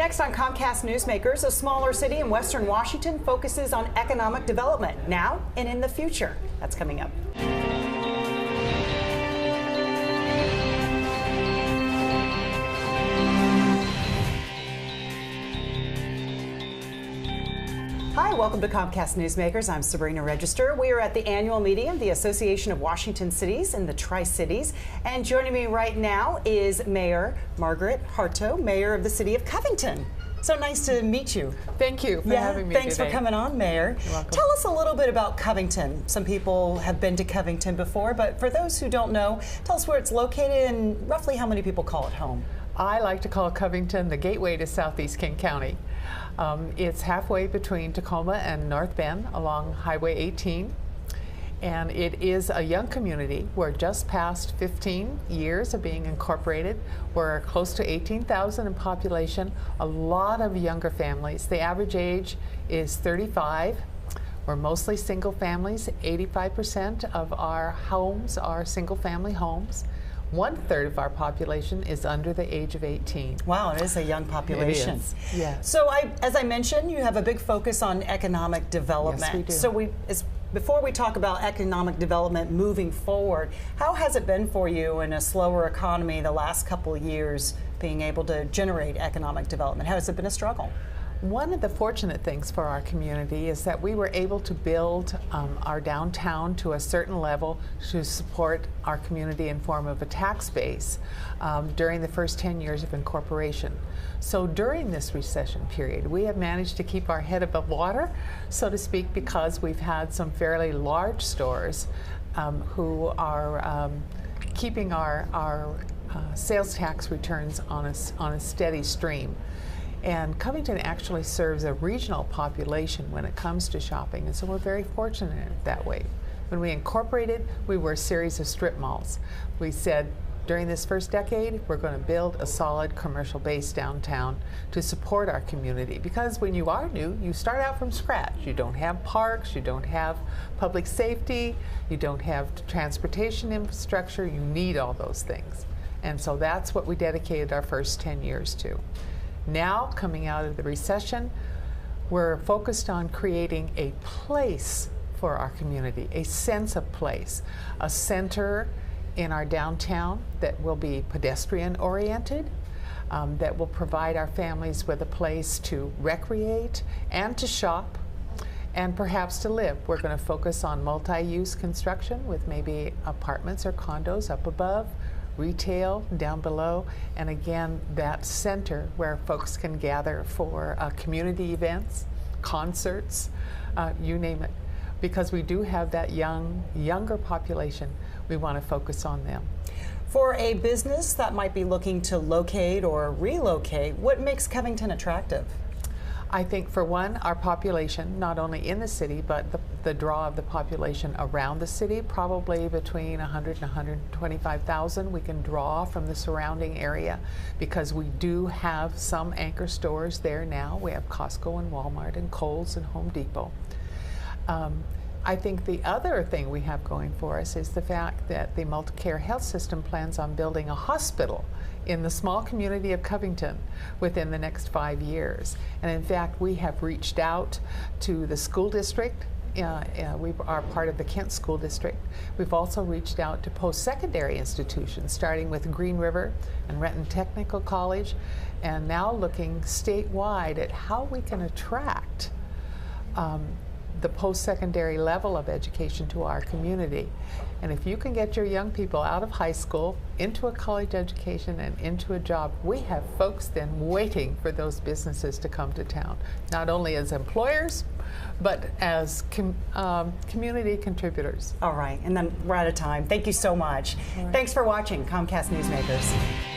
Next on Comcast Newsmakers, a smaller city in Western Washington focuses on economic development now and in the future. That's coming up. Hi, welcome to Comcast Newsmakers. I'm Sabrina Register. We are at the annual meeting of the Association of Washington Cities in the Tri-Cities. And joining me right now is Mayor Margaret Harto, Mayor of the City of Covington. So nice to meet you. Thank you for having me Thanks today. for coming on, Mayor. You're welcome. Tell us a little bit about Covington. Some people have been to Covington before, but for those who don't know, tell us where it's located and roughly how many people call it home. I like to call Covington the gateway to Southeast King County. It's halfway between Tacoma and North Bend along Highway 18. And it is a young community. We're just past 15 years of being incorporated. We're close to 18,000 in population, a lot of younger families. The average age is 35. We're mostly single families. 85% of our homes are single family homes. 1/3 of our population is under the age of 18. Wow, it is a young population. It is, yes. So as I mentioned, you have a big focus on economic development. Yes, we do. So before we talk about economic development moving forward, how has it been for you in a slower economy the last couple of years being able to generate economic development? How has it been a struggle? One of the fortunate things for our community is that we were able to build our downtown to a certain level to support our community in form of a tax base during the first 10 years of incorporation. So during this recession period, we have managed to keep our head above water, so to speak, because we've had some fairly large stores who are keeping our sales tax returns on a steady stream. And Covington actually serves a regional population when it comes to shopping, and so we're very fortunate that way. When we incorporated, we were a series of strip malls. We said during this first decade, we're going to build a solid commercial base downtown to support our community, because when you are new, you start out from scratch. You don't have parks, you don't have public safety, you don't have transportation infrastructure, you need all those things. And so that's what we dedicated our first 10 years to. Now, coming out of the recession, we're focused on creating a place for our community, a sense of place, a center in our downtown that will be pedestrian-oriented, that will provide our families with a place to recreate and to shop and perhaps to live. We're going to focus on multi-use construction with maybe apartments or condos up above, retail down below, and again, that center where folks can gather for community events, concerts, you name it. Because we do have that younger population, we want to focus on them. For a business that might be looking to locate or relocate, what makes Covington attractive? I think, for one, our population, not only in the city, but the draw of the population around the city, probably between 100 and 125,000 we can draw from the surrounding area, because we do have some anchor stores there now. We have Costco and Walmart and Kohl's and Home Depot. I think the other thing we have going for us is the fact that the Multicare Health System plans on building a hospital in the small community of Covington within the next 5 years. And in fact, we have reached out to the school district. We are part of the Kent School District. We've also reached out to post-secondary institutions, starting with Green River and Renton Technical College, and now looking statewide at how we can attract the post-secondary level of education to our community. And if you can get your young people out of high school into a college education and into a job, we have folks then waiting for those businesses to come to town, not only as employers, but as community contributors. All right, and then we're out of time. Thank you so much. Right. Thanks for watching Comcast Newsmakers.